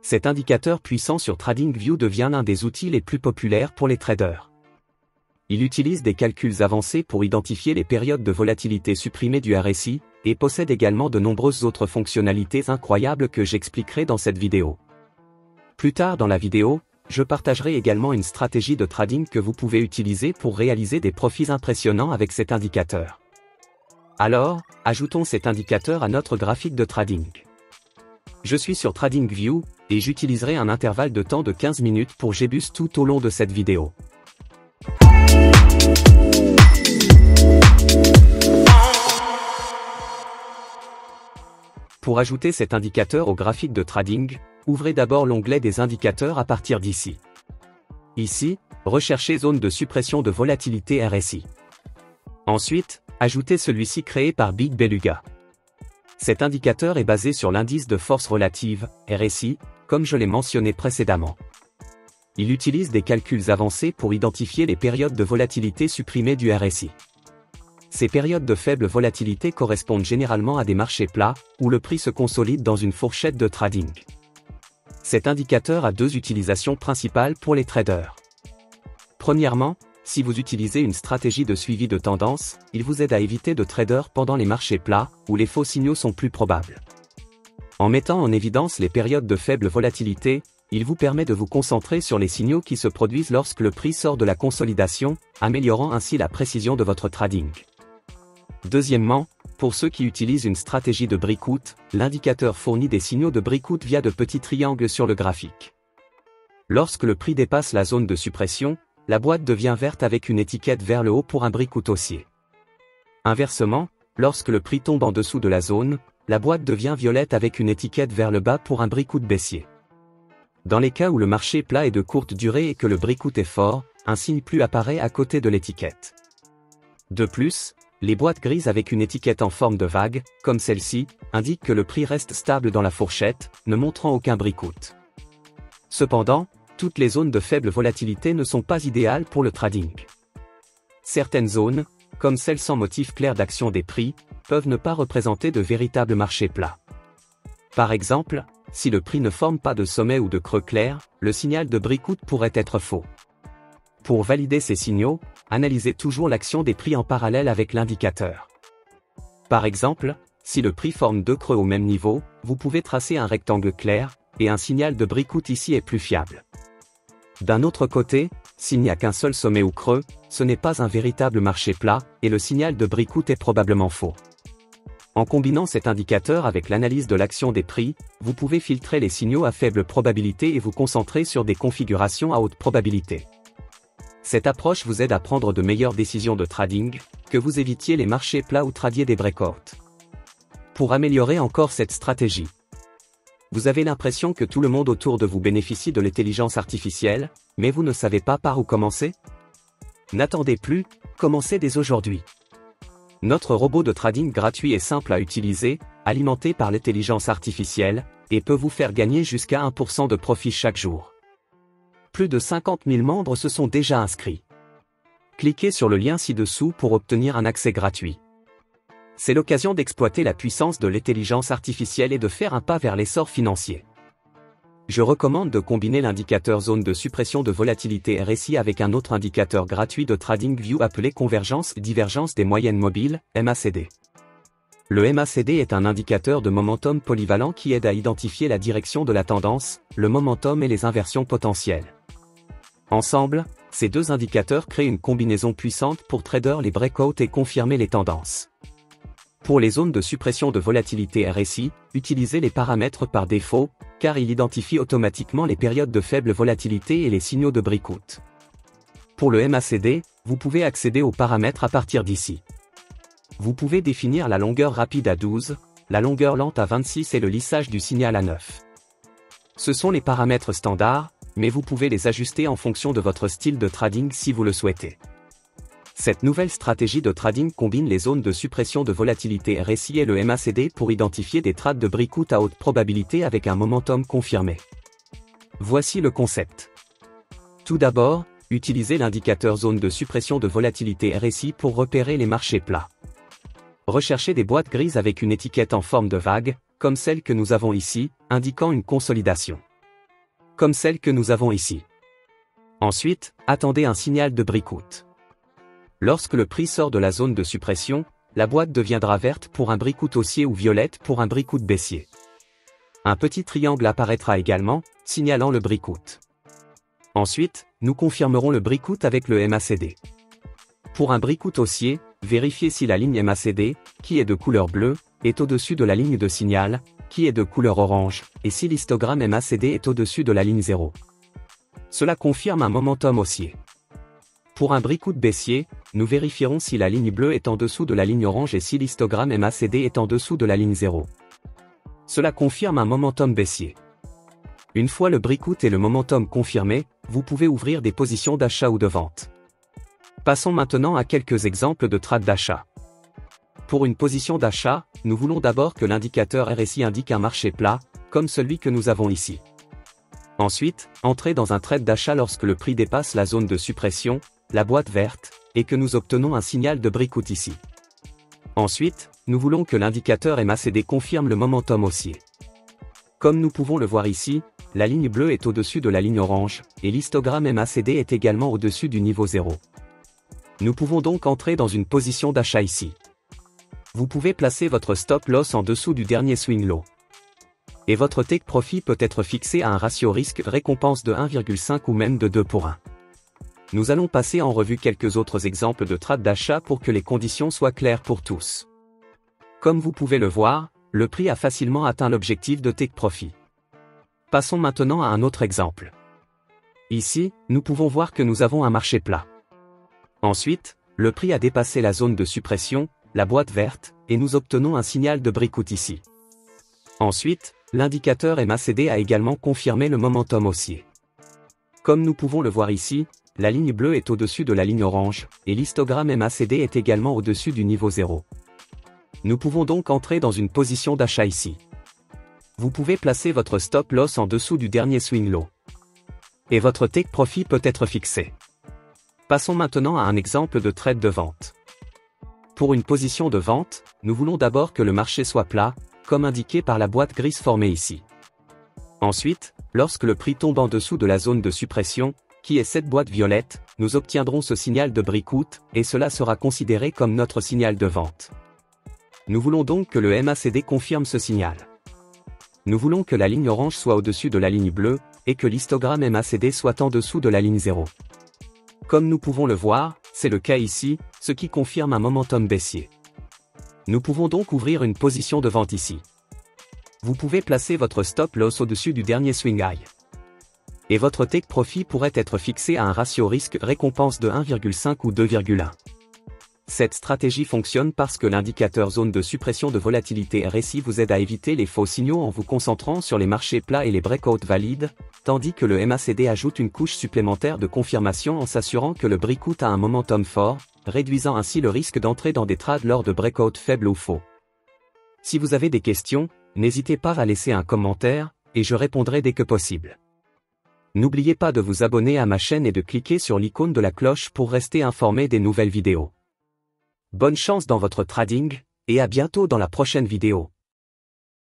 Cet indicateur puissant sur TradingView devient l'un des outils les plus populaires pour les traders. Il utilise des calculs avancés pour identifier les périodes de volatilité supprimées du RSI, et possède également de nombreuses autres fonctionnalités incroyables que j'expliquerai dans cette vidéo. Plus tard dans la vidéo, je partagerai également une stratégie de trading que vous pouvez utiliser pour réaliser des profits impressionnants avec cet indicateur. Alors, ajoutons cet indicateur à notre graphique de trading. Je suis sur TradingView, et j'utiliserai un intervalle de temps de 15 minutes pour GBoost tout au long de cette vidéo. Pour ajouter cet indicateur au graphique de trading, ouvrez d'abord l'onglet des indicateurs à partir d'ici. Ici, recherchez zone de suppression de volatilité RSI. Ensuite, ajoutez celui-ci créé par Big Beluga. Cet indicateur est basé sur l'indice de force relative, RSI, comme je l'ai mentionné précédemment. Il utilise des calculs avancés pour identifier les périodes de volatilité supprimées du RSI. Ces périodes de faible volatilité correspondent généralement à des marchés plats, où le prix se consolide dans une fourchette de trading. Cet indicateur a deux utilisations principales pour les traders. Premièrement, si vous utilisez une stratégie de suivi de tendance, il vous aide à éviter de trader pendant les marchés plats, où les faux signaux sont plus probables. En mettant en évidence les périodes de faible volatilité, il vous permet de vous concentrer sur les signaux qui se produisent lorsque le prix sort de la consolidation, améliorant ainsi la précision de votre trading. Deuxièmement, pour ceux qui utilisent une stratégie de breakout, l'indicateur fournit des signaux de breakout via de petits triangles sur le graphique. Lorsque le prix dépasse la zone de suppression, la boîte devient verte avec une étiquette vers le haut pour un breakout haussier. Inversement, lorsque le prix tombe en dessous de la zone, la boîte devient violette avec une étiquette vers le bas pour un breakout baissier. Dans les cas où le marché plat est de courte durée et que le breakout est fort, un signe plus apparaît à côté de l'étiquette. De plus, les boîtes grises avec une étiquette en forme de vague, comme celle-ci, indiquent que le prix reste stable dans la fourchette, ne montrant aucun breakout. Cependant, toutes les zones de faible volatilité ne sont pas idéales pour le trading. Certaines zones, comme celles sans motif clair d'action des prix, peuvent ne pas représenter de véritables marchés plats. Par exemple, si le prix ne forme pas de sommet ou de creux clair, le signal de breakout pourrait être faux. Pour valider ces signaux, analysez toujours l'action des prix en parallèle avec l'indicateur. Par exemple, si le prix forme deux creux au même niveau, vous pouvez tracer un rectangle clair, et un signal de breakout ici est plus fiable. D'un autre côté, s'il n'y a qu'un seul sommet ou creux, ce n'est pas un véritable marché plat, et le signal de breakout est probablement faux. En combinant cet indicateur avec l'analyse de l'action des prix, vous pouvez filtrer les signaux à faible probabilité et vous concentrer sur des configurations à haute probabilité. Cette approche vous aide à prendre de meilleures décisions de trading, que vous évitiez les marchés plats ou tradiez des breakouts. Pour améliorer encore cette stratégie, vous avez l'impression que tout le monde autour de vous bénéficie de l'intelligence artificielle, mais vous ne savez pas par où commencer? N'attendez plus, commencez dès aujourd'hui. Notre robot de trading gratuit est simple à utiliser, alimenté par l'intelligence artificielle, et peut vous faire gagner jusqu'à 1% de profit chaque jour. Plus de 50 000 membres se sont déjà inscrits. Cliquez sur le lien ci-dessous pour obtenir un accès gratuit. C'est l'occasion d'exploiter la puissance de l'intelligence artificielle et de faire un pas vers l'essor financier. Je recommande de combiner l'indicateur zone de suppression de volatilité RSI avec un autre indicateur gratuit de TradingView appelé convergence-divergence des moyennes mobiles, MACD. Le MACD est un indicateur de momentum polyvalent qui aide à identifier la direction de la tendance, le momentum et les inversions potentielles. Ensemble, ces deux indicateurs créent une combinaison puissante pour trader les breakouts et confirmer les tendances. Pour les zones de suppression de volatilité RSI, utilisez les paramètres par défaut, car il identifie automatiquement les périodes de faible volatilité et les signaux de breakout. Pour le MACD, vous pouvez accéder aux paramètres à partir d'ici. Vous pouvez définir la longueur rapide à 12, la longueur lente à 26 et le lissage du signal à 9. Ce sont les paramètres standards, mais vous pouvez les ajuster en fonction de votre style de trading si vous le souhaitez. Cette nouvelle stratégie de trading combine les zones de suppression de volatilité RSI et le MACD pour identifier des trades de breakout à haute probabilité avec un momentum confirmé. Voici le concept. Tout d'abord, utilisez l'indicateur zone de suppression de volatilité RSI pour repérer les marchés plats. Recherchez des boîtes grises avec une étiquette en forme de vague, comme celle que nous avons ici, indiquant une consolidation. comme celle que nous avons ici. Ensuite, attendez un signal de breakout. Lorsque le prix sort de la zone de suppression, la boîte deviendra verte pour un breakout haussier ou violette pour un breakout baissier. Un petit triangle apparaîtra également, signalant le breakout. Ensuite, nous confirmerons le breakout avec le MACD. Pour un breakout haussier, vérifiez si la ligne MACD, qui est de couleur bleue, est au-dessus de la ligne de signal, qui est de couleur orange, et si l'histogramme MACD est au-dessus de la ligne 0. Cela confirme un momentum haussier. Pour un breakout baissier, nous vérifierons si la ligne bleue est en dessous de la ligne orange et si l'histogramme MACD est en dessous de la ligne 0. Cela confirme un momentum baissier. Une fois le breakout et le momentum confirmés, vous pouvez ouvrir des positions d'achat ou de vente. Passons maintenant à quelques exemples de trades d'achat. Pour une position d'achat, nous voulons d'abord que l'indicateur RSI indique un marché plat, comme celui que nous avons ici. Ensuite, entrez dans un trade d'achat lorsque le prix dépasse la zone de suppression, la boîte verte, et que nous obtenons un signal de breakout ici. Ensuite, nous voulons que l'indicateur MACD confirme le momentum haussier. Comme nous pouvons le voir ici, la ligne bleue est au-dessus de la ligne orange, et l'histogramme MACD est également au-dessus du niveau 0. Nous pouvons donc entrer dans une position d'achat ici. Vous pouvez placer votre stop loss en dessous du dernier swing low. Et votre take profit peut être fixé à un ratio risque-récompense de 1,5 ou même de 2 pour 1. Nous allons passer en revue quelques autres exemples de trades d'achat pour que les conditions soient claires pour tous. Comme vous pouvez le voir, le prix a facilement atteint l'objectif de take profit. Passons maintenant à un autre exemple. Ici, nous pouvons voir que nous avons un marché plat. Ensuite, le prix a dépassé la zone de suppression, la boîte verte, et nous obtenons un signal de breakout ici. Ensuite, l'indicateur MACD a également confirmé le momentum haussier. Comme nous pouvons le voir ici, la ligne bleue est au-dessus de la ligne orange, et l'histogramme MACD est également au-dessus du niveau 0. Nous pouvons donc entrer dans une position d'achat ici. Vous pouvez placer votre stop loss en dessous du dernier swing low. Et votre take profit peut être fixé. Passons maintenant à un exemple de trade de vente. Pour une position de vente, nous voulons d'abord que le marché soit plat, comme indiqué par la boîte grise formée ici. Ensuite, lorsque le prix tombe en dessous de la zone de suppression, qui est cette boîte violette, nous obtiendrons ce signal de breakout, et cela sera considéré comme notre signal de vente. Nous voulons donc que le MACD confirme ce signal. Nous voulons que la ligne orange soit au-dessus de la ligne bleue, et que l'histogramme MACD soit en dessous de la ligne 0. Comme nous pouvons le voir, c'est le cas ici, ce qui confirme un momentum baissier. Nous pouvons donc ouvrir une position de vente ici. Vous pouvez placer votre stop loss au-dessus du dernier swing high. Et votre take profit pourrait être fixé à un ratio risque-récompense de 1,5 ou 2,1. Cette stratégie fonctionne parce que l'indicateur zone de suppression de volatilité RSI vous aide à éviter les faux signaux en vous concentrant sur les marchés plats et les breakouts valides, tandis que le MACD ajoute une couche supplémentaire de confirmation en s'assurant que le breakout a un momentum fort, réduisant ainsi le risque d'entrer dans des trades lors de breakouts faibles ou faux. Si vous avez des questions, n'hésitez pas à laisser un commentaire, et je répondrai dès que possible. N'oubliez pas de vous abonner à ma chaîne et de cliquer sur l'icône de la cloche pour rester informé des nouvelles vidéos. Bonne chance dans votre trading, et à bientôt dans la prochaine vidéo.